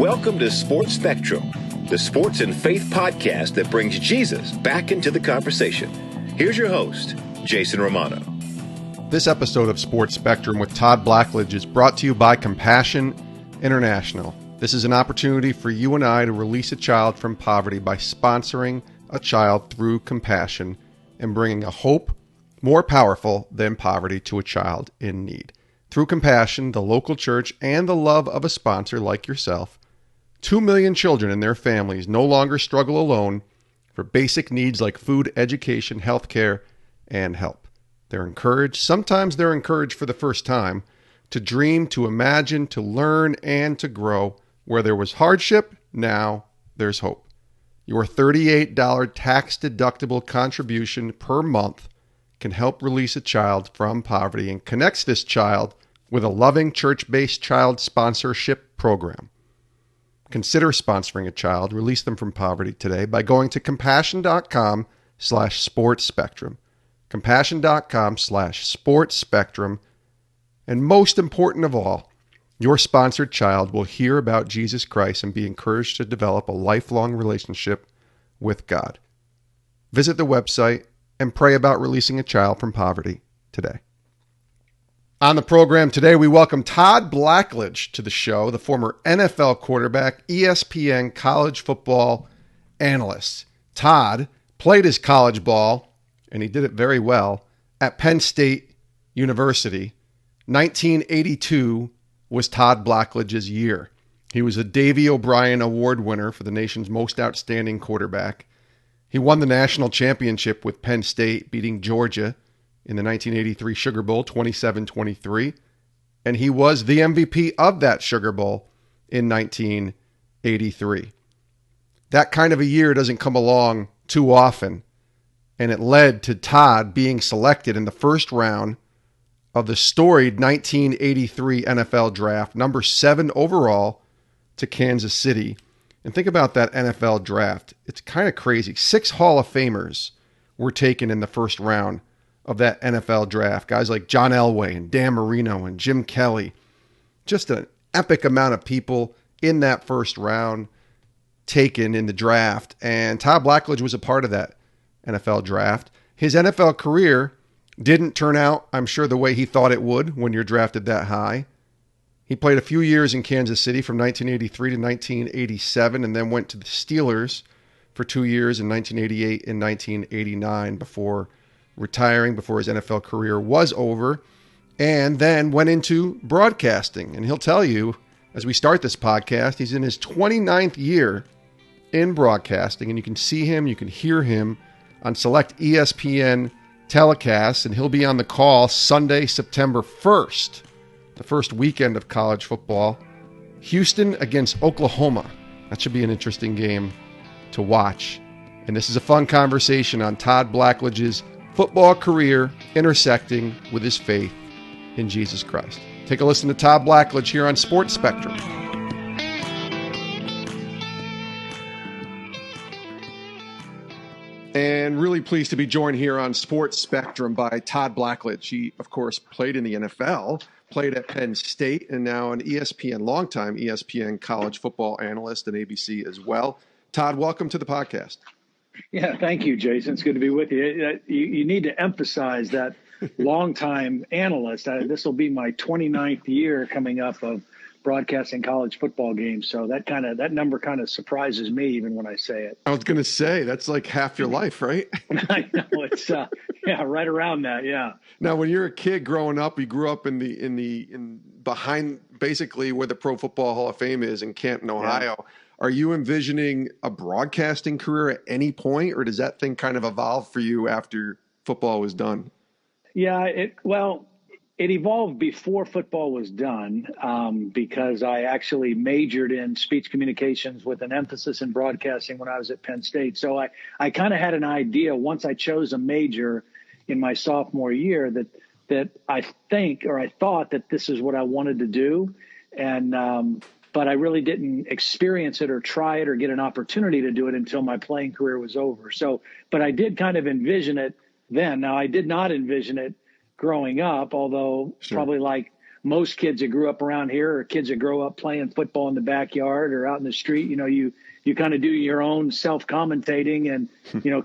Welcome to Sports Spectrum, the sports and faith podcast that brings Jesus back into the conversation. Here's your host, Jason Romano. This episode of Sports Spectrum with Todd Blackledge is brought to you by Compassion International. This is an opportunity for you and I to release a child from poverty by sponsoring a child through compassion and bringing a hope more powerful than poverty to a child in need. Through compassion, the local church, and the love of a sponsor like yourself, 2 million children and their families no longer struggle alone for basic needs like food, education, healthcare, and help. They're encouraged, sometimes they're encouraged for the first time, to dream, to imagine, to learn, and to grow. Where there was hardship, now there's hope. Your $38 tax-deductible contribution per month can help release a child from poverty and connects this child with a loving church-based child sponsorship program. Consider sponsoring a child, release them from poverty today by going to compassion.com/sportspectrum. Compassion.com/sportspectrum. And most important of all, your sponsored child will hear about Jesus Christ and be encouraged to develop a lifelong relationship with God. Visit the website and pray about releasing a child from poverty today. On the program today, we welcome Todd Blackledge to the show, the former NFL quarterback, ESPN college football analyst. Todd played his college ball, and he did it very well, at Penn State University. 1982 was Todd Blackledge's year. He was a Davey O'Brien Award winner for the nation's most outstanding quarterback. He won the national championship with Penn State, beating Georgia in the 1983 Sugar Bowl, 27-23. And he was the MVP of that Sugar Bowl in 1983. That kind of a year doesn't come along too often. And it led to Todd being selected in the first round of the storied 1983 NFL Draft, number 7 overall to Kansas City. And think about that NFL Draft. It's kind of crazy. 6 Hall of Famers were taken in the first round of that NFL Draft. Guys like John Elway and Dan Marino and Jim Kelly. Just an epic amount of people in that first round taken in the draft. And Todd Blackledge was a part of that NFL Draft. His NFL career didn't turn out, I'm sure, the way he thought it would when you're drafted that high. He played a few years in Kansas City from 1983 to 1987 and then went to the Steelers for 2 years in 1988 and 1989 before retiring, before his NFL career was over, and then went into broadcasting. And he'll tell you, as we start this podcast, he's in his 29th year in broadcasting, and you can see him, you can hear him on select ESPN telecasts, and he'll be on the call Sunday, September 1st. The first weekend of college football, Houston against Oklahoma. That should be an interesting game to watch. And this is a fun conversation on Todd Blackledge's football career intersecting with his faith in Jesus Christ. Take a listen to Todd Blackledge here on Sports Spectrum. And really pleased to be joined here on Sports Spectrum by Todd Blackledge. He, of course, played in the NFL, played at Penn State, and now an ESPN, longtime ESPN college football analyst and ABC as well. Todd, welcome to the podcast. Yeah, thank you, Jason. It's good to be with you. You need to emphasize that longtime analyst. This will be my 29th year coming up of broadcasting college football games. So that number kind of surprises me even when I say it. I was going to say, that's like half your life, right? I know, it's right around that. Yeah. Now, when you're a kid growing up, you grew up in behind basically where the Pro Football Hall of Fame is in Canton, Ohio. Yeah. Are you envisioning a broadcasting career at any point, or does that thing kind of evolve for you after football was done? Yeah, it evolved before football was done because I actually majored in speech communications with an emphasis in broadcasting when I was at Penn State. So I kind of had an idea once I chose a major in my sophomore year that I thought that this is what I wanted to do. And but I really didn't experience it or try it or get an opportunity to do it until my playing career was over. So, but I did kind of envision it then. Now, I did not envision it growing up, although probably like most kids that grew up around here are kids that grow up playing football in the backyard or out in the street. You kind of do your own self-commentating and,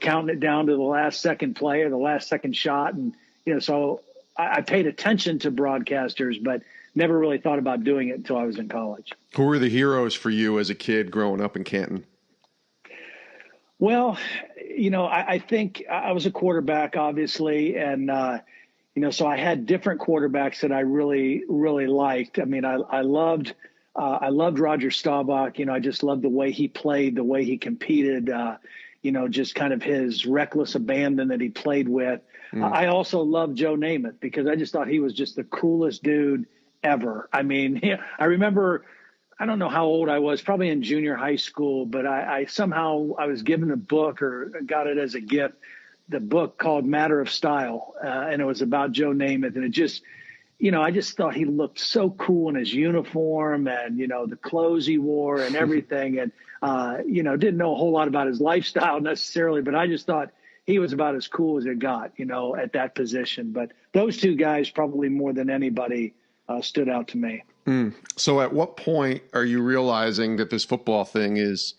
counting it down to the last second play or the last second shot. And, so I paid attention to broadcasters, but never really thought about doing it until I was in college. Who were the heroes for you as a kid growing up in Canton? Well, I think I was a quarterback, obviously. And, so I had different quarterbacks that I really, really liked. I mean, I loved Roger Staubach. I just loved the way he played, the way he competed, just kind of his reckless abandon that he played with. I also loved Joe Namath because I just thought he was just the coolest dude ever. I mean, I remember, I don't know how old I was, probably in junior high school, but I somehow was given a book or got it as a gift, the book called Matter of Style. And it was about Joe Namath. And it just, I just thought he looked so cool in his uniform and, the clothes he wore and everything. And, didn't know a whole lot about his lifestyle necessarily, but I just thought he was about as cool as it got, at that position. But those two guys probably more than anybody stood out to me. So at what point are you realizing that this football thing is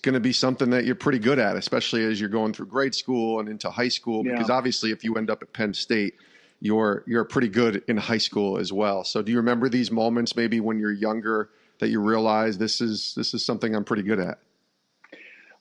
going to be something that you're pretty good at, especially as you're going through grade school and into high school? Because obviously if you end up at Penn State, you're pretty good in high school as well. So do you remember these moments maybe when you're younger that you realize this is something I'm pretty good at?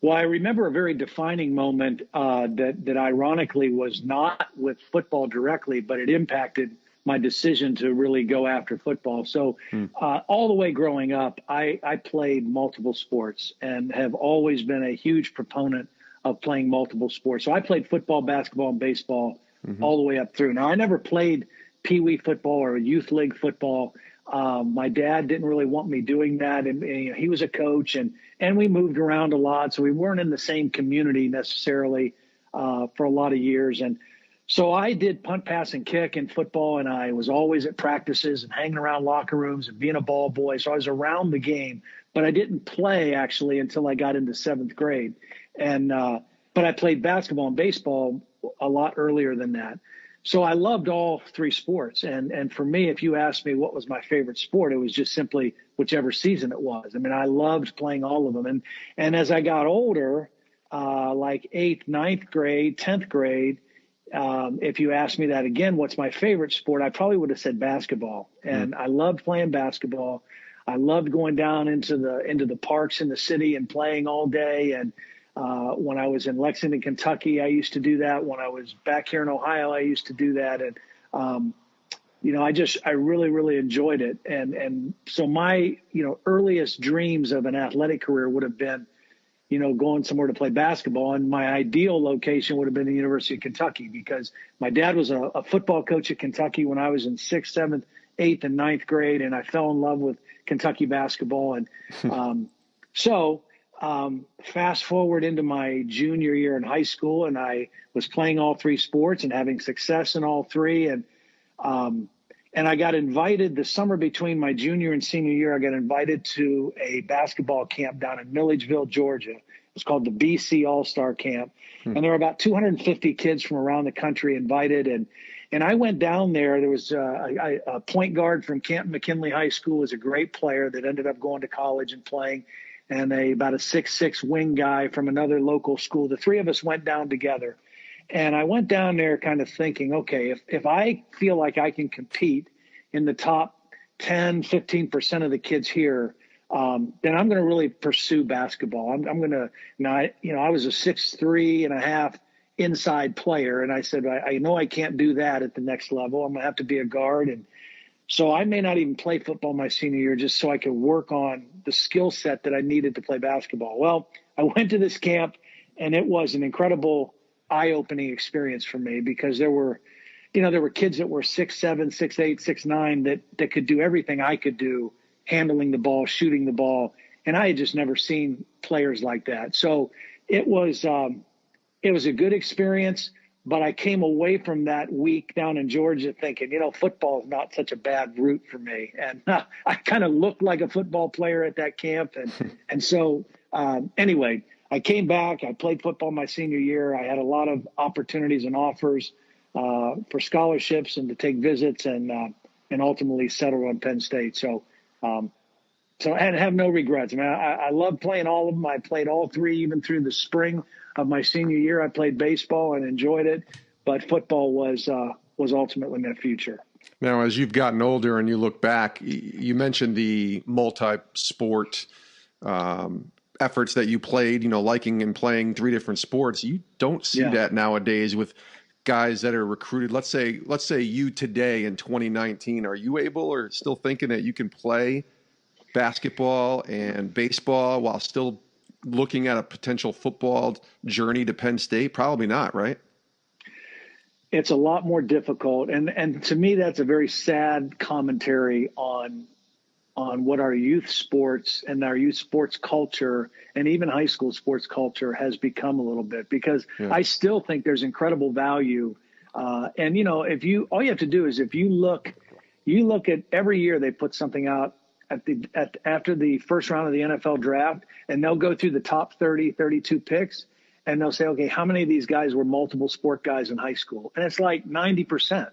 Well, I remember a very defining moment that ironically was not with football directly, but it impacted my decision to really go after football. So all the way growing up, I played multiple sports and have always been a huge proponent of playing multiple sports. So I played football, basketball, and baseball all the way up through. Now, I never played Pee Wee football or youth league football. My dad didn't really want me doing that. And he was a coach and we moved around a lot. So we weren't in the same community necessarily for a lot of years. And so I did punt, pass, and kick in football. And I was always at practices and hanging around locker rooms and being a ball boy. So I was around the game, but I didn't play actually until I got into 7th grade. And, but I played basketball and baseball a lot earlier than that. So I loved all three sports. And for me, if you asked me what was my favorite sport, it was just simply whichever season it was. I mean, I loved playing all of them. And as I got older, like 8th, 9th grade, 10th grade, if you asked me that again, what's my favorite sport, I probably would have said basketball. And I loved playing basketball. I loved going down into the parks in the city and playing all day. And when I was in Lexington, Kentucky, I used to do that. When I was back here in Ohio, I used to do that. And, I really, really enjoyed it. And so my, earliest dreams of an athletic career would have been, going somewhere to play basketball. And my ideal location would have been the University of Kentucky because my dad was a football coach at Kentucky when I was in 6th, 7th, 8th, and 9th grade. And I fell in love with Kentucky basketball. And fast forward into my junior year in high school, and I was playing all three sports and having success in all three. And I got invited the summer between my junior and senior year. I got invited to a basketball camp down in Milledgeville, Georgia. It's called the BC All-Star Camp. And there were about 250 kids from around the country invited. And I went down there. There was a point guard from Canton McKinley High School, was a great player that ended up going to college and playing. And about a 6'6" wing guy from another local school. The three of us went down together. And I went down there kind of thinking, okay, if I feel like I can compete in the top 10, 15% of the kids here, then I'm going to really pursue basketball. I'm going to, I was a 6'3.5" inside player. And I said, I know I can't do that at the next level. I'm going to have to be a guard. And so I may not even play football my senior year just so I could work on the skill set that I needed to play basketball. Well, I went to this camp, and it was an incredible eye-opening experience for me because there were kids that were 6'7", 6'8", 6'9", that could do everything I could do, handling the ball, shooting the ball. And I had just never seen players like that. So it was a good experience. But I came away from that week down in Georgia thinking, football is not such a bad route for me. And I kind of looked like a football player at that camp. And so anyway, I came back. I played football my senior year. I had a lot of opportunities and offers for scholarships and to take visits. And and ultimately settled on Penn State. So I have no regrets. I mean, I love playing all of them. I played all three, even through the spring of my senior year. I played baseball and enjoyed it, but football was ultimately my future. Now, as you've gotten older and you look back, you mentioned the multi-sport efforts that you played, liking and playing three different sports. You don't see that nowadays with guys that are recruited. Let's say you today in 2019, are you able or still thinking that you can play basketball and baseball while still looking at a potential football journey to Penn State? Probably not, right? It's a lot more difficult. And to me, that's a very sad commentary on what our youth sports and our youth sports culture and even high school sports culture has become a little bit, because I still think there's incredible value. And, all you have to do is if you look at every year they put something out after the first round of the NFL draft, and they'll go through the top 30, 32 picks. And they'll say, okay, how many of these guys were multiple sport guys in high school? And it's like 90%,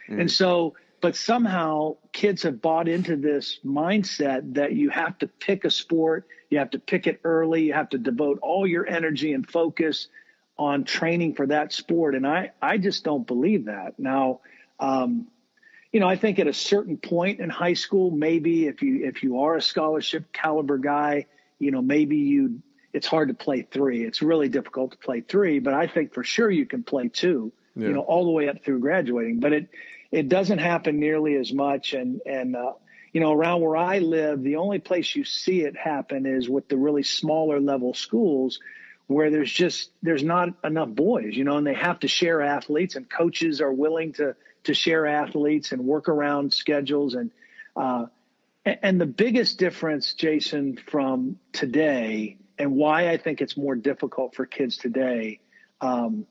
And so, but somehow kids have bought into this mindset that you have to pick a sport, you have to pick it early, you have to devote all your energy and focus on training for that sport. And I just don't believe that. Now, I think at a certain point in high school, maybe if you are a scholarship caliber guy, maybe it's hard to play three. It's really difficult to play three, but I think for sure you can play two, all the way up through graduating. But it doesn't happen nearly as much. And around where I live, the only place you see it happen is with the really smaller level schools where there's not enough boys, and they have to share athletes, and coaches are willing to share athletes and work around schedules. And the biggest difference, Jason, from today, and why I think it's more difficult for kids today than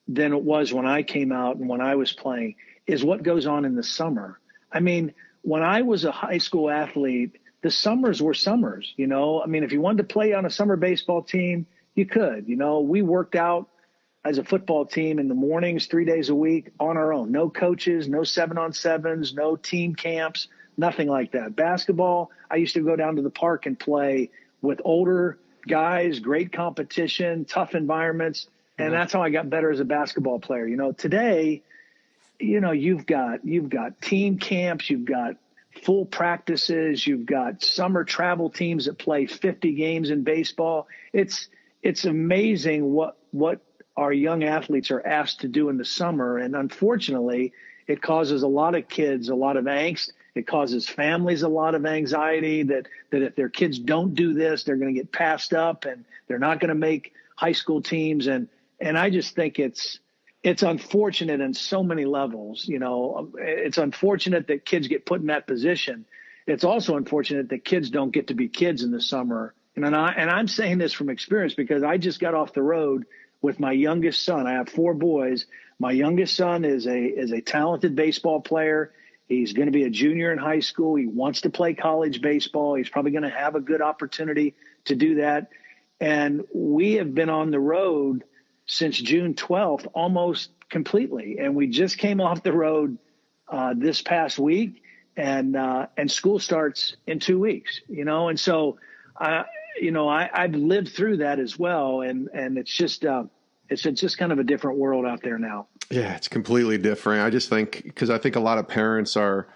it was when I came out and when I was playing, is what goes on in the summer. I mean, when I was a high school athlete, the summers were summers, I mean, if you wanted to play on a summer baseball team, you could. We worked out as a football team in the mornings 3 days a week on our own. No coaches, no 7-on-7s, no team camps, nothing like that. Basketball, I used to go down to the park and play with older guys, great competition, tough environments. And that's how I got better as a basketball player. Today, you've got team camps, you've got full practices, you've got summer travel teams that play 50 games in baseball. It's amazing what our young athletes are asked to do in the summer. And unfortunately, it causes a lot of kids a lot of angst. It causes families a lot of anxiety that if their kids don't do this, they're going to get passed up and they're not going to make high school teams. And I just think it's unfortunate in so many levels. It's unfortunate that kids get put in that position. It's also unfortunate that kids don't get to be kids in the summer. And I'm saying this from experience because I just got off the road with my youngest son. I have 4 boys. My youngest son is a talented baseball player. He's going to be a junior in high school. He wants to play college baseball. He's probably going to have a good opportunity to do that. And we have been on the road since June 12th, almost completely. And we just came off the road this past week, and school starts in 2 weeks, And so, I've lived through that as well. And it's just kind of a different world out there now. Yeah, it's completely different. I just think because I think a lot of parents are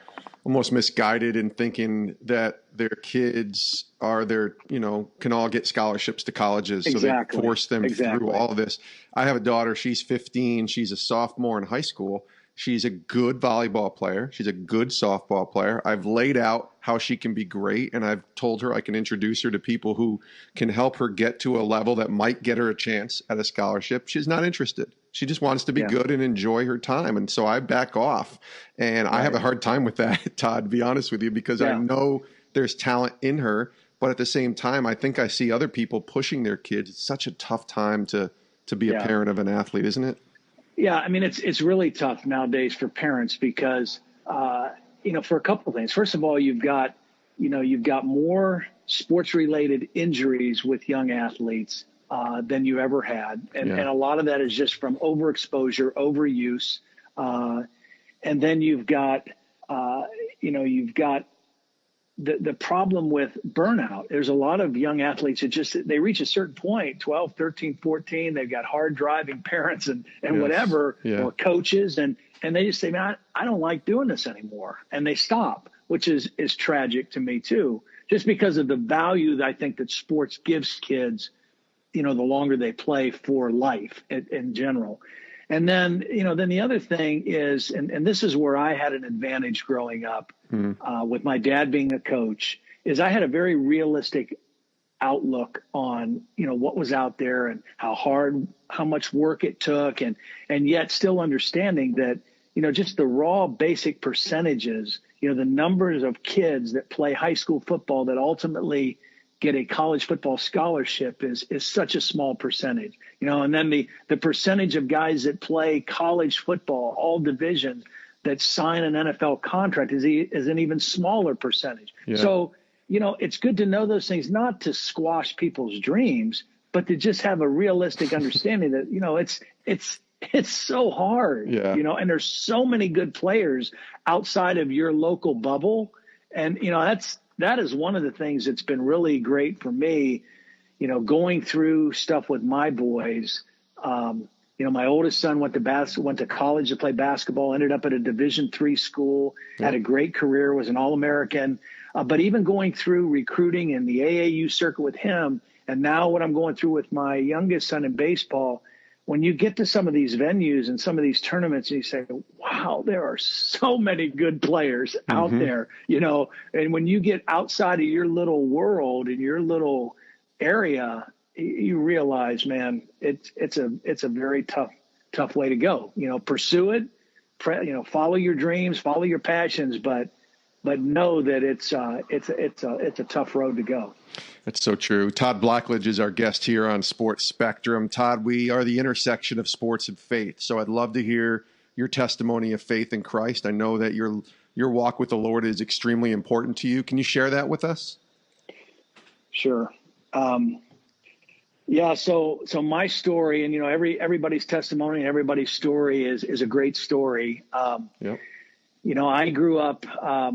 almost misguided in thinking that their kids can all get scholarships to colleges. Exactly. So they force them through all of this. I have a daughter. She's 15. She's a sophomore in high school. She's a good volleyball player. She's a good softball player. I've laid out how she can be great, and I've told her I can introduce her to people who can help her get to a level that might get her a chance at a scholarship. She's not interested. She just wants to be good and enjoy her time. And so I back off. And I have a hard time with that, Todd, to be honest with you, because I know there's talent in her. But at the same time, I think I see other people pushing their kids. It's such a tough time to be a parent of an athlete, isn't it? Yeah, I mean, it's really tough nowadays for parents because, for a couple of things. First of all, you've got more sports-related injuries with young athletes than you ever had. And a lot of that is just from overexposure, overuse. And then you've got You've got the problem with burnout. There's a lot of young athletes that they reach a certain point, 12, 13, 14. They've got hard driving parents and yes. whatever, or coaches. And they just say, man, I don't like doing this anymore. And they stop, which is tragic to me too, just because of the value that I think that sports gives kids, the longer they play for life in general. And then, then the other thing is, and this is where I had an advantage growing up with my dad being a coach, is I had a very realistic outlook on, what was out there and how much work it took, and yet still understanding that, just the raw basic percentages, the numbers of kids that play high school football that ultimately get a college football scholarship is such a small percentage, and then the percentage of guys that play college football, all divisions, that sign an NFL contract is an even smaller percentage. Yeah. So, it's good to know those things, not to squash people's dreams, but to just have a realistic understanding that, it's so hard, and there's so many good players outside of your local bubble. And, that is one of the things that's been really great for me, going through stuff with my boys. My oldest son went to college to play basketball, ended up at a Division III school, had a great career, was an All-American. But even going through recruiting in the AAU circuit with him, and now what I'm going through with my youngest son in baseball, when you get to some of these venues and some of these tournaments, and you say, wow, there are so many good players out there, and when you get outside of your little world and your little area, you realize, man, it's a very tough way to go. Pursue it, follow your dreams, follow your passions, but know that it's a tough road to go. That's so true. Todd Blackledge is our guest here on Sports Spectrum. Todd, we are the intersection of sports and faith. So I'd love to hear your testimony of faith in Christ. I know that your walk with the Lord is extremely important to you. Can you share that with us? Sure. So my story, and everybody's testimony and everybody's story is a great story. Yep. I grew up. I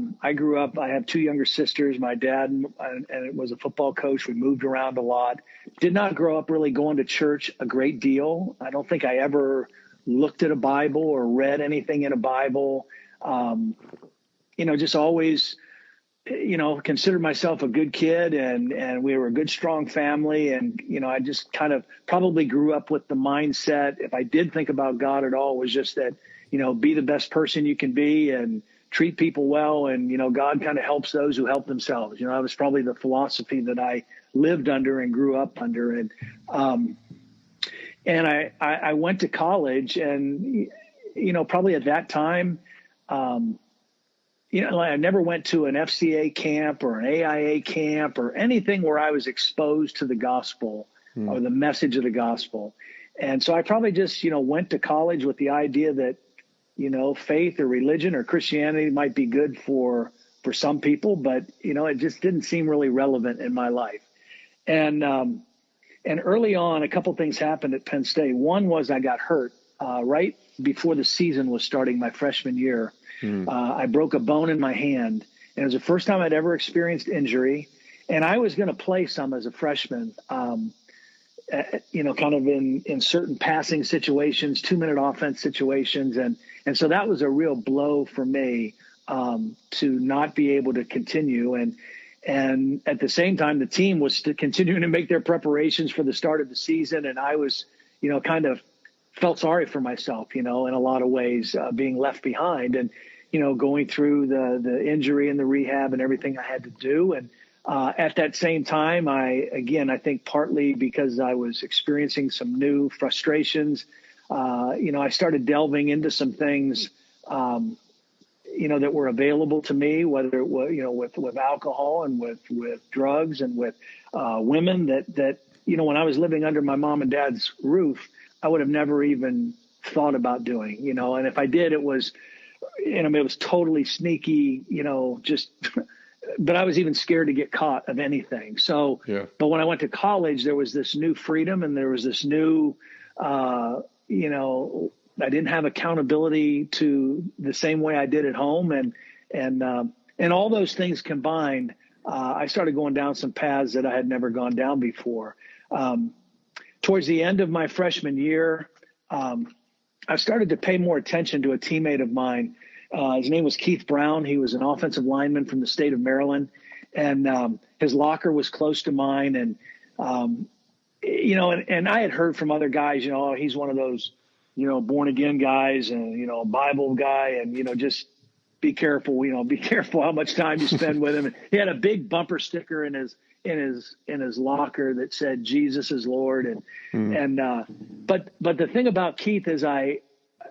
have two younger sisters. My dad and was a football coach. We moved around a lot. Did not grow up really going to church a great deal. I don't think I ever looked at a Bible or read anything in a Bible. Just always, considered myself a good kid, and we were a good, strong family. And, I just kind of probably grew up with the mindset, if I did think about God at all, was just that, be the best person you can be and treat people well. And, God kind of helps those who help themselves. That was probably the philosophy that I lived under and grew up under. And I went to college, and, probably at that time, I never went to an FCA camp or an AIA camp or anything where I was exposed to the gospel or the message of the gospel. And so I probably just, went to college with the idea that, faith or religion or Christianity might be good for some people, but, it just didn't seem really relevant in my life. And early on, a couple things happened at Penn State. One was I got hurt right before the season was starting my freshman year. I broke a bone in my hand, and it was the first time I'd ever experienced injury. And I was going to play some as a freshman, kind of in certain passing situations, 2-minute offense situations. And so that was a real blow for me to not be able to continue. And at the same time, the team was continuing to make their preparations for the start of the season. And I was, kind of felt sorry for myself, in a lot of ways, being left behind and, going through the injury and the rehab and everything I had to do. And at that same time, I think partly because I was experiencing some new frustrations, I started delving into some things, that were available to me, whether it was, with alcohol and with drugs and with women that, when I was living under my mom and dad's roof, I would have never even thought about doing, and if I did, it was, it was totally sneaky, but I was even scared to get caught of anything. So, But when I went to college, there was this new freedom, and there was this new, I didn't have accountability to the same way I did at home. and all those things combined, I started going down some paths that I had never gone down before. Towards the end of my freshman year, I started to pay more attention to a teammate of mine. His name was Keith Brown. He was an offensive lineman from the state of Maryland, and his locker was close to mine. And, and I had heard from other guys, he's one of those, born again guys and, a Bible guy, and, just be careful, be careful how much time you spend with him. And he had a big bumper sticker in his locker that said Jesus is Lord. But the thing about Keith is there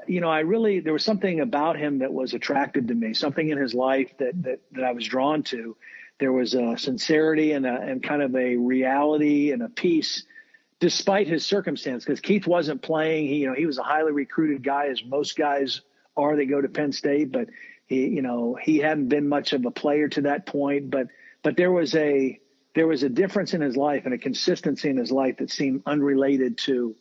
was something about him that was attractive to me, something in his life that I was drawn to. There was a sincerity and kind of a reality and a peace despite his circumstance, because Keith wasn't playing. He was a highly recruited guy, as most guys are. They go to Penn State, but he hadn't been much of a player to that point. But there was a difference in his life and a consistency in his life that seemed unrelated to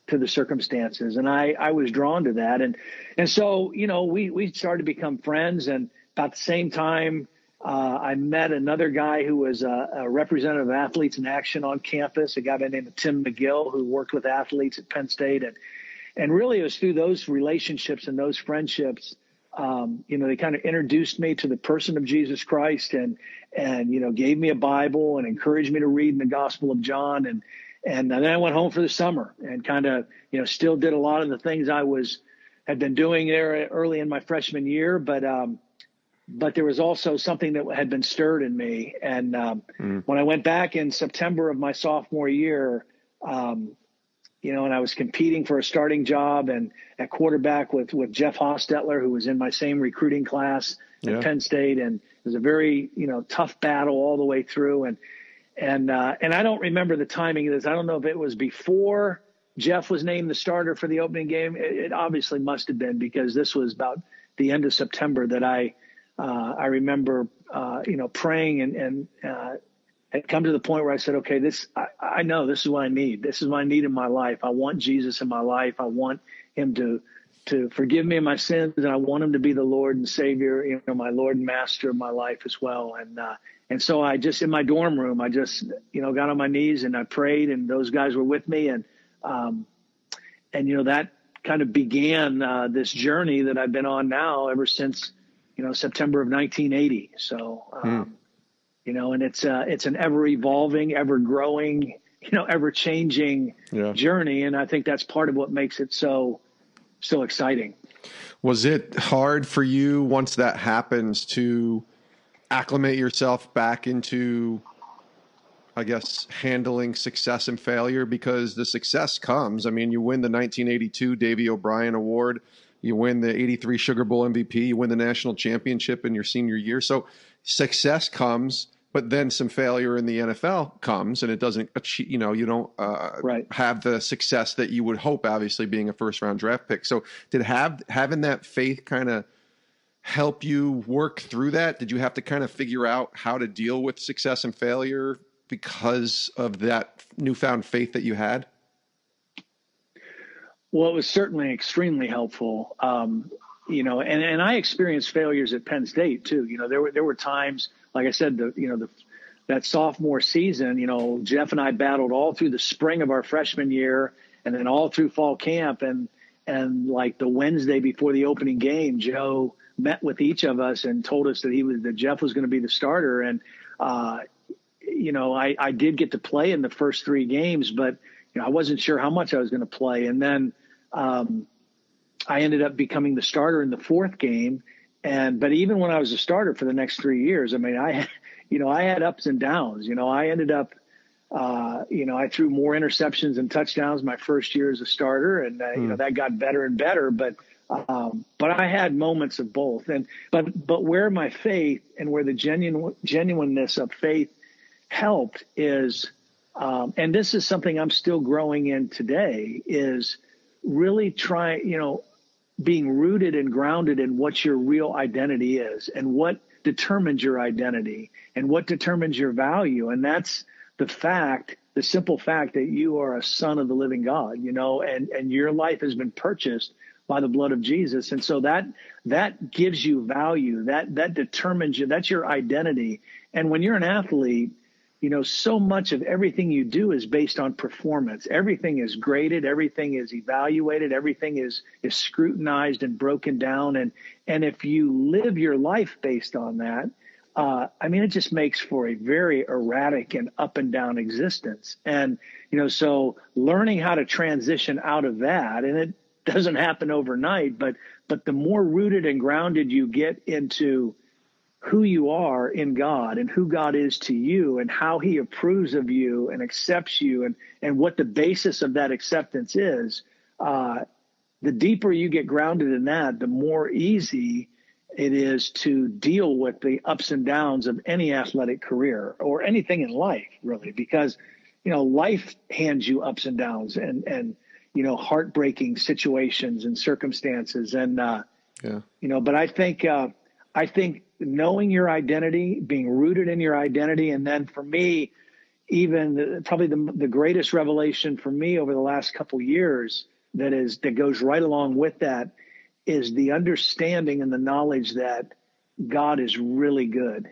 the circumstances. And I was drawn to that. And so, we started to become friends. And about the same time, I met another guy who was a representative of Athletes in Action on campus, a guy by the name of Tim McGill, who worked with athletes at Penn State. And really it was through those relationships and those friendships, they kind of introduced me to the person of Jesus Christ and gave me a Bible and encouraged me to read in the Gospel of John. And then I went home for the summer and kind of, still did a lot of the things I had been doing there early in my freshman year. But there was also something that had been stirred in me. And when I went back in September of my sophomore year, and I was competing for a starting job and at quarterback with Jeff Hostetler, who was in my same recruiting class at Penn State. And it was a very, tough battle all the way through. And I don't remember the timing of this. I don't know if it was before Jeff was named the starter for the opening game. It obviously must have been, because this was about the end of September that I remember, praying and had come to the point where I said, okay, I know this is what I need. This is what I need in my life. I want Jesus in my life. I want him to forgive me of my sins, and I want him to be the Lord and Savior, my Lord and Master of my life as well. And so I just, in my dorm room, I just, got on my knees and I prayed, and those guys were with me. And that kind of began this journey that I've been on now ever since, September of 1980. So, and it's an ever evolving, ever growing, ever changing journey. And I think that's part of what makes it so exciting. Was it hard for you once that happens to acclimate yourself back into, I guess, handling success and failure? Because the success comes. I mean, you win the 1982 Davey O'Brien Award. You win the 83 Sugar Bowl MVP. You win the national championship in your senior year. So success comes, but then some failure in the NFL comes, and it doesn't achieve, you don't have the success that you would hope, obviously, being a first-round draft pick. So did having that faith kind of help you work through that? Did you have to kind of figure out how to deal with success and failure because of that newfound faith that you had? Well, it was certainly extremely helpful. And I experienced failures at Penn State too. There were times, like I said, that sophomore season, Jeff and I battled all through the spring of our freshman year and then all through fall camp. And like the Wednesday before the opening game, Joe met with each of us and told us that Jeff was going to be the starter. And, I did get to play in the first 3 games, but I wasn't sure how much I was going to play. And then I ended up becoming the starter in the 4th game. But even when I was a starter for the next 3 years, I mean, I had ups and downs. I ended up, I threw more interceptions and touchdowns my first year as a starter, and that got better and better. But I had moments of both. But where my faith and where the genuineness of faith helped is, and this is something I'm still growing in today, is really being rooted and grounded in what your real identity is and what determines your identity and what determines your value. And that's the simple fact that you are a son of the living God, and your life has been purchased by the blood of Jesus. And so that gives you value, that determines you, that's your identity. And when you're an athlete, so much of everything you do is based on performance. Everything is graded, everything is evaluated, everything is scrutinized and broken down. And if you live your life based on that, it just makes for a very erratic and up and down existence. And, so learning how to transition out of that, and it doesn't happen overnight, but the more rooted and grounded you get into who you are in God and who God is to you and how he approves of you and accepts you and what the basis of that acceptance is, the deeper you get grounded in that, the more easy it is to deal with the ups and downs of any athletic career or anything in life, really, because, life hands you ups and downs and heartbreaking situations and circumstances. And, but I think knowing your identity, being rooted in your identity, and then for me, even probably the greatest revelation for me over the last couple of years that goes right along with that is the understanding and the knowledge that God is really good.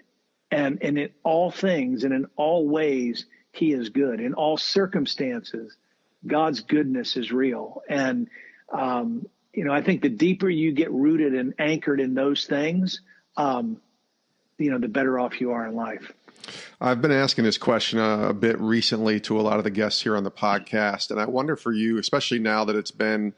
And in all things and in all ways, he is good. In all circumstances, God's goodness is real. And, I think the deeper you get rooted and anchored in those things, the better off you are in life. I've been asking this question a bit recently to a lot of the guests here on the podcast. And I wonder for you, especially now that it's been,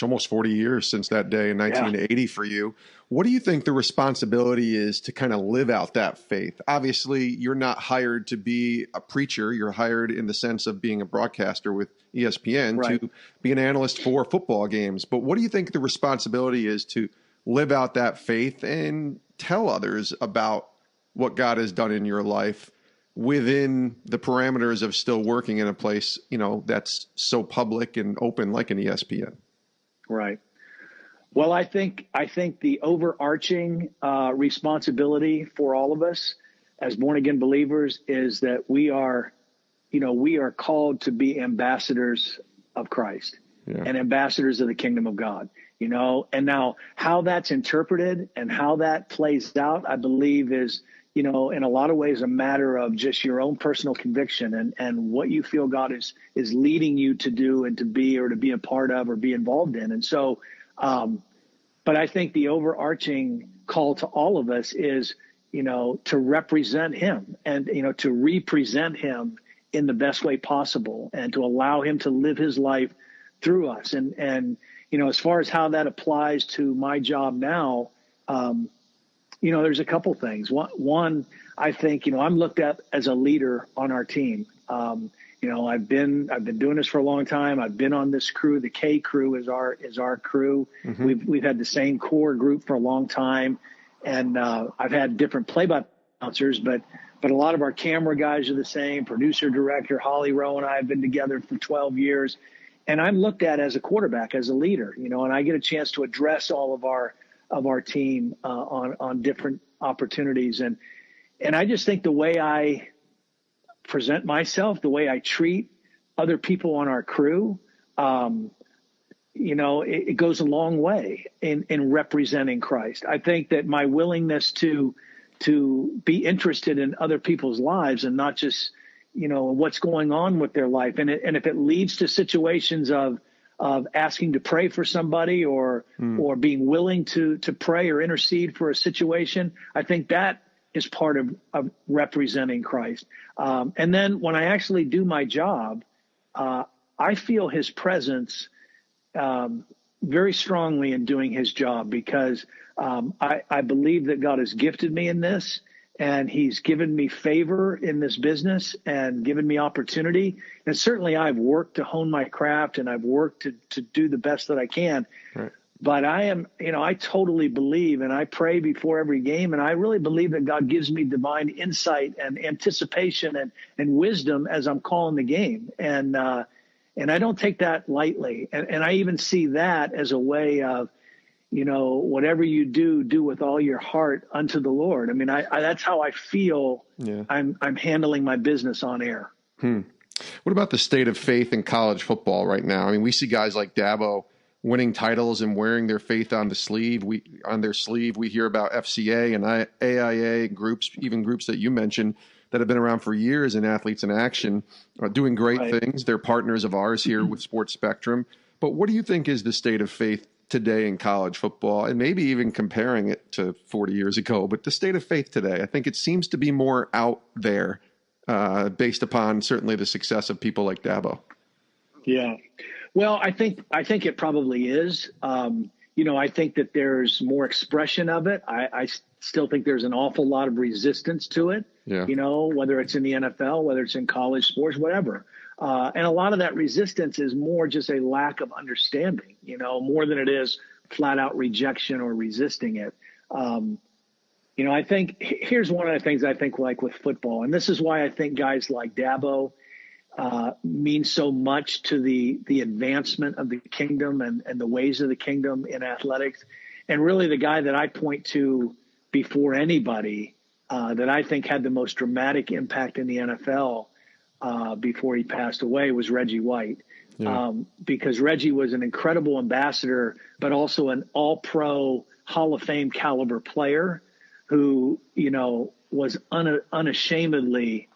almost 40 years since that day in 1980 for you, what do you think the responsibility is to kind of live out that faith? Obviously, you're not hired to be a preacher. You're hired in the sense of being a broadcaster with ESPN to be an analyst for football games. But what do you think the responsibility is to live out that faith and tell others about what God has done in your life within the parameters of still working in a place, that's so public and open like an ESPN? Right. Well, I think the overarching responsibility for all of us as born again believers is that we are called to be ambassadors of Christ and ambassadors of the kingdom of God, and now how that's interpreted and how that plays out, I believe is, in a lot of ways a matter of just your own personal conviction and what you feel God is leading you to do and to be or to be a part of or be involved in. And so, but I think the overarching call to all of us is, to represent him and, to represent him in the best way possible and to allow him to live his life through us. And as far as how that applies to my job now, there's a couple things. One, I think, I'm looked at as a leader on our team. I've been doing this for a long time. I've been on this crew. The K crew is our crew. Mm-hmm. We've had the same core group for a long time, and I've had different play-by announcers, but a lot of our camera guys are the same. Producer, director Holly Rowe and I have been together for 12 years, and I'm looked at as a quarterback, as a leader. And I get a chance to address all of our team on different opportunities, and I just think the way I present myself, the way I treat other people on our crew, it goes a long way in representing Christ. I think that my willingness to be interested in other people's lives and not just, what's going on with their life. And if it leads to situations of asking to pray for somebody or being willing to pray or intercede for a situation, I think that is part of representing Christ. And then when I actually do my job, I feel his presence very strongly in doing his job because I believe that God has gifted me in this, and he's given me favor in this business and given me opportunity. And certainly I've worked to hone my craft and I've worked to do the best that I can. Right. But I totally believe, and I pray before every game, and I really believe that God gives me divine insight and anticipation and wisdom as I'm calling the game. And I don't take that lightly. And I even see that as a way of, whatever you do with all your heart unto the Lord. I mean, that's how I feel. Yeah. I'm handling my business on air. What about the state of faith in college football right now? I mean, we see guys like Dabo winning titles and wearing their faith on their sleeve. We hear about FCA and AIA groups, even groups that you mentioned that have been around for years in Athletes in Action, doing great things. They're partners of ours here with Sports Spectrum. But what do you think is the state of faith today in college football, and maybe even comparing it to 40 years ago, but the state of faith today? I think it seems to be more out there based upon certainly the success of people like Dabo. Yeah. Well, I think it probably is. I think that there's more expression of it. I still think there's an awful lot of resistance to it, whether it's in the NFL, whether it's in college sports, whatever. And a lot of that resistance is more just a lack of understanding, more than it is flat out rejection or resisting it. I think here's one of the things I think like with football, and this is why I think guys like Dabo mean so much to the advancement of the kingdom and the ways of the kingdom in athletics. And really the guy that I point to before anybody that I think had the most dramatic impact in the NFL before he passed away was Reggie White. Yeah. Because Reggie was an incredible ambassador, but also an all-pro Hall of Fame caliber player who, was unashamedly,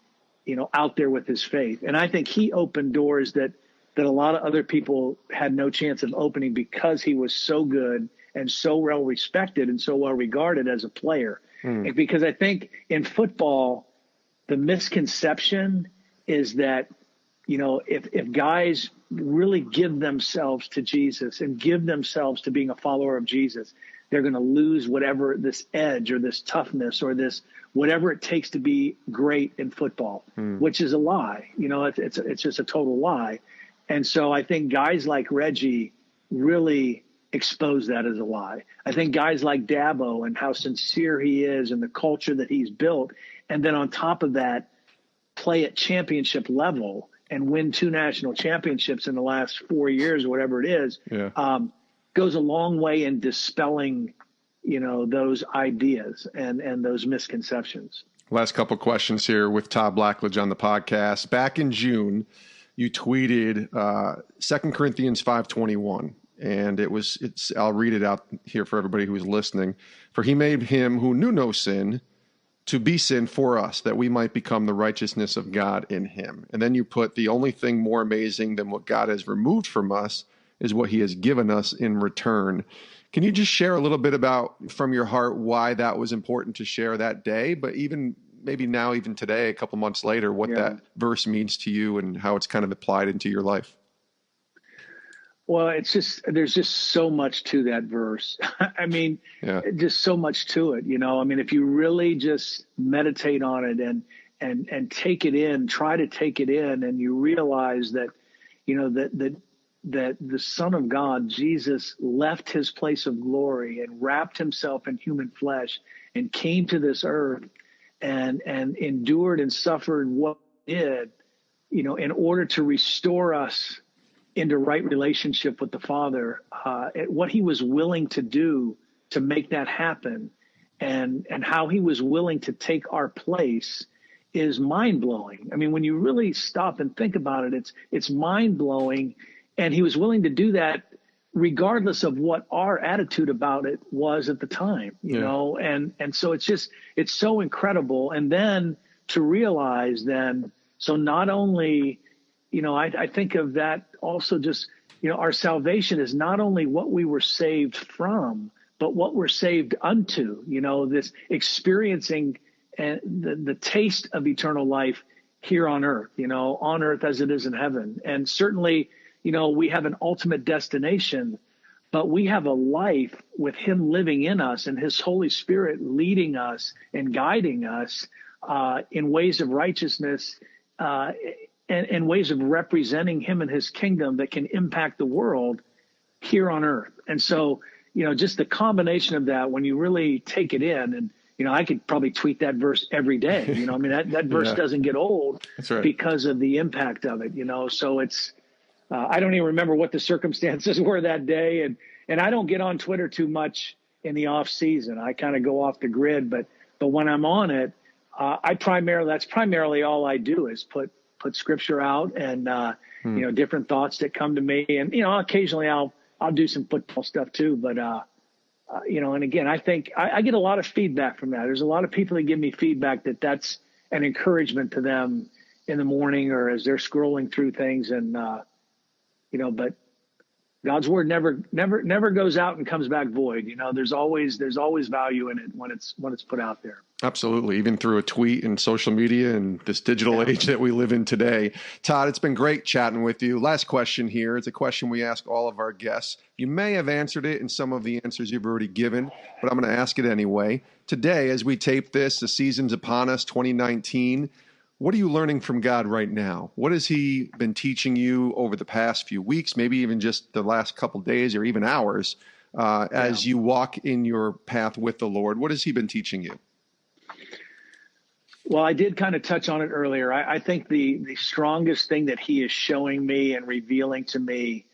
out there with his faith. And I think he opened doors that a lot of other people had no chance of opening because he was so good and so well respected and so well regarded as a player. And because I think in football, the misconception is that, if guys really give themselves to Jesus and give themselves to being a follower of Jesus, they're going to lose whatever this edge or this toughness or this whatever it takes to be great in football, which is a lie. It's just a total lie. And so I think guys like Reggie really expose that as a lie. I think guys like Dabo and how sincere he is and the culture that he's built, and then on top of that, play at championship level and win 2 national championships in the last 4 years or whatever it is, goes a long way in dispelling, those ideas and those misconceptions. Last couple questions here with Todd Blackledge on the podcast. Back in June, you tweeted 2 Corinthians 5:21, and I'll read it out here for everybody who is listening. For he made him who knew no sin to be sin for us, that we might become the righteousness of God in him. And then you put, the only thing more amazing than what God has removed from us is what he has given us in return. Can you just share a little bit about, from your heart, why that was important to share that day, but even maybe now, even today, a couple months later, what that verse means to you and how it's kind of applied into your life? Well, there's just so much to that verse. I mean, just so much to it, if you really just meditate on it and take it in, try to take it in, and you realize that, that the Son of God, Jesus, left his place of glory and wrapped himself in human flesh and came to this earth and endured and suffered what he did, in order to restore us into right relationship with the Father, what he was willing to do to make that happen and how he was willing to take our place is mind-blowing. I mean, when you really stop and think about it, it's mind-blowing. And he was willing to do that regardless of what our attitude about it was at the time, and so it's so incredible. And then to realize so not only, I think of that also just, our salvation is not only what we were saved from, but what we're saved unto, this experiencing and the taste of eternal life here on earth, on earth as it is in heaven. And certainly, we have an ultimate destination, but we have a life with him living in us and his Holy Spirit leading us and guiding us in ways of righteousness and ways of representing him and his kingdom that can impact the world here on earth. And so, just the combination of that, when you really take it in, and, I could probably tweet that verse every day, that verse doesn't get old. That's right. Because of the impact of it, so it's, I don't even remember what the circumstances were that day. And I don't get on Twitter too much in the off season. I kind of go off the grid, but when I'm on it, that's primarily all I do is put scripture out and, different thoughts that come to me. And, occasionally I'll I'll do some football stuff too. But, and again, I think I get a lot of feedback from that. There's a lot of people that give me feedback that's an encouragement to them in the morning or as they're scrolling through things. And, but God's word never goes out and comes back void. There's always value in it when it's put out there. Absolutely. Even through a tweet and social media and this digital age that we live in today. Todd, it's been great chatting with you. Last question here. It's a question we ask all of our guests. You may have answered it in some of the answers you've already given, but I'm going to ask it anyway. Today, as we tape this, the season's upon us, 2019. What are you learning from God right now? What has he been teaching you over the past few weeks, maybe even just the last couple days or even hours as you walk in your path with the Lord? What has he been teaching you? Well, I did kind of touch on it earlier. I think the strongest thing that he is showing me and revealing to me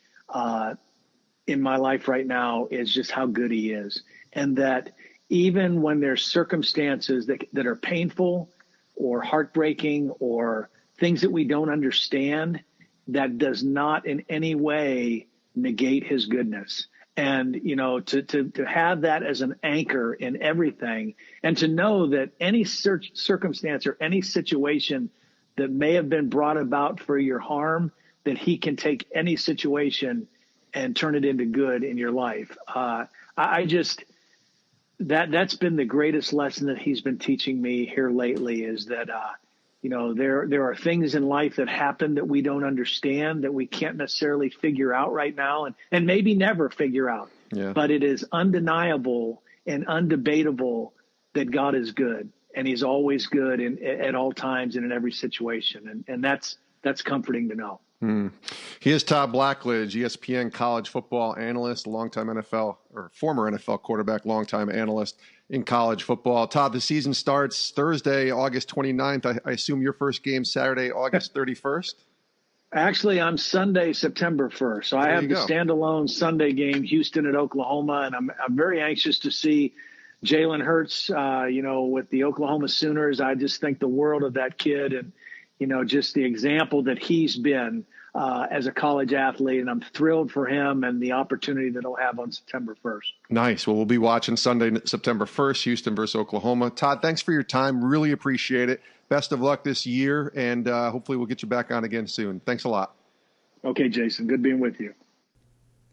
in my life right now is just how good he is. And that even when there's circumstances that are painful or heartbreaking or things that we don't understand, that does not in any way negate his goodness. And, to have that as an anchor in everything, and to know that any circumstance or any situation that may have been brought about for your harm, that he can take any situation and turn it into good in your life. That's been the greatest lesson that he's been teaching me here lately, is that, there are things in life that happen that we don't understand, that we can't necessarily figure out right now and maybe never figure out. Yeah. But it is undeniable and undebatable that God is good, and he's always good at all times and in every situation. And that's comforting to know. He is Todd Blackledge, ESPN college football analyst, longtime NFL or former NFL quarterback, longtime analyst in college football. Todd, the season starts Thursday, August 29th. I assume your first game Saturday, August 31st? Actually, I'm Sunday, September 1st. So I have the standalone Sunday game, Houston at Oklahoma, and I'm very anxious to see Jalen Hurts, with the Oklahoma Sooners. I just think the world of that kid, and, just the example that he's been as a college athlete, and I'm thrilled for him and the opportunity that he'll have on September 1st. Nice. Well, we'll be watching Sunday, September 1st, Houston versus Oklahoma. Todd, thanks for your time. Really appreciate it. Best of luck this year, and hopefully we'll get you back on again soon. Thanks a lot. Okay, Jason. Good being with you.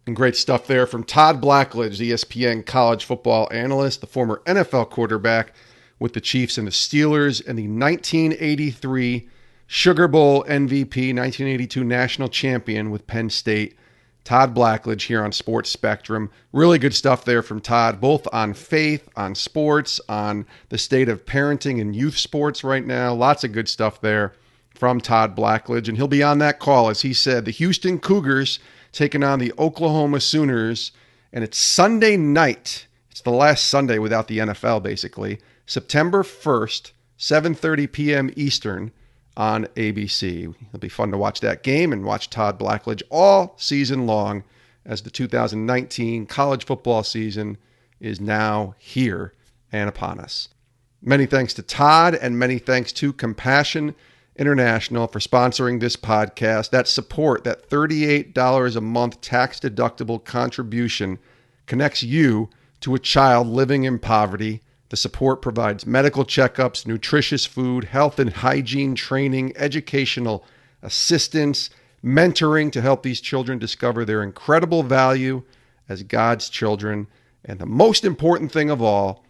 And great stuff there from Todd Blackledge, the ESPN college football analyst, the former NFL quarterback with the Chiefs and the Steelers, and the 1983 Sugar Bowl MVP, 1982 national champion with Penn State, Todd Blackledge, here on Sports Spectrum. Really good stuff there from Todd, both on faith, on sports, on the state of parenting and youth sports right now. Lots of good stuff there from Todd Blackledge. And he'll be on that call, as he said, the Houston Cougars taking on the Oklahoma Sooners. And it's Sunday night. It's the last Sunday without the NFL, basically. September 1st, 7:30 p.m. Eastern on ABC. It'll be fun to watch that game and watch Todd Blackledge all season long, as the 2019 college football season is now here and upon us. Many thanks to Todd, and many thanks to Compassion International for sponsoring this podcast. That support, that $38 a month tax-deductible contribution, connects you to a child living in poverty. The support provides medical checkups, nutritious food, health and hygiene training, educational assistance, mentoring to help these children discover their incredible value as God's children. And the most important thing of all,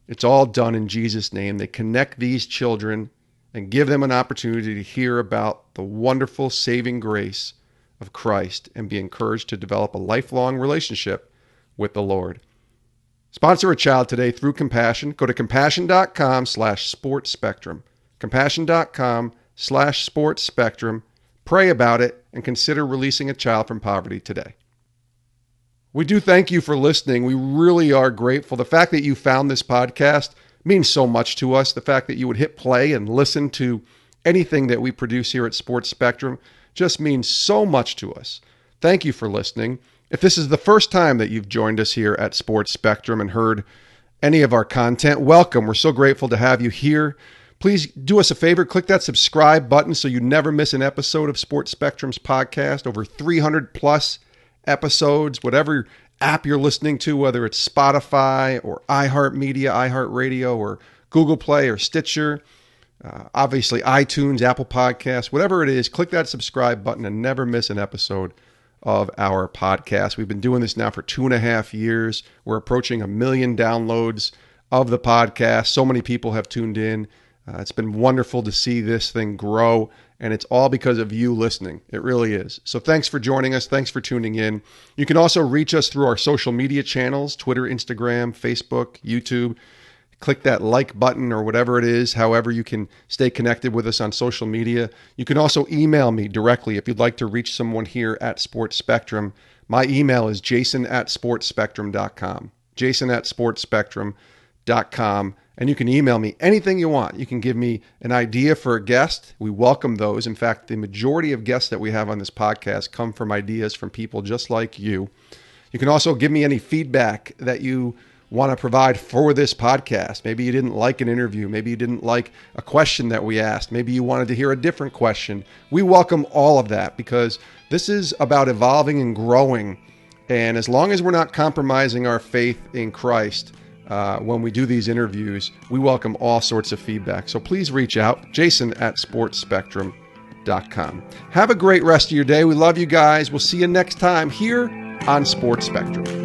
it's all done in Jesus' name. They connect these children and give them an opportunity to hear about the wonderful saving grace of Christ and be encouraged to develop a lifelong relationship with the Lord. Sponsor a child today through Compassion. Go to compassion.com/sportspectrum. Compassion.com/sportspectrum. Pray about it and consider releasing a child from poverty today. We do thank you for listening. We really are grateful. The fact that you found this podcast means so much to us. The fact that you would hit play and listen to anything that we produce here at Sports Spectrum just means so much to us. Thank you for listening. If this is the first time that you've joined us here at Sports Spectrum and heard any of our content, welcome. We're so grateful to have you here. Please do us a favor, click that subscribe button so you never miss an episode of Sports Spectrum's podcast. Over 300 plus episodes, whatever app you're listening to, whether it's Spotify or iHeartMedia, iHeartRadio, or Google Play or Stitcher, obviously iTunes, Apple Podcasts, whatever it is, click that subscribe button and never miss an episode of our podcast. We've been doing this now for 2.5 years. We're approaching 1 million downloads of the podcast. So many people have tuned in. It's been wonderful to see this thing grow, and it's all because of you listening. It really is. So thanks for joining us. Thanks for tuning in. You can also reach us through our social media channels, Twitter, Instagram, Facebook, YouTube. Click that like button or whatever it is, however you can stay connected with us on social media. You can also email me directly if you'd like to reach someone here at Sports Spectrum. My email is jason@sportspectrum.com, jason@sportspectrum.com. And you can email me anything you want. You can give me an idea for a guest. We welcome those. In fact, the majority of guests that we have on this podcast come from ideas from people just like you. You can also give me any feedback that you want to provide for this podcast. Maybe you didn't like an interview. Maybe you didn't like a question that we asked. Maybe you wanted to hear a different question. We welcome all of that because this is about evolving and growing. And as long as we're not compromising our faith in Christ when we do these interviews, we welcome all sorts of feedback. So please reach out, jason@sportspectrum.com. Have a great rest of your day. We love you guys. We'll see you next time here on Sports Spectrum.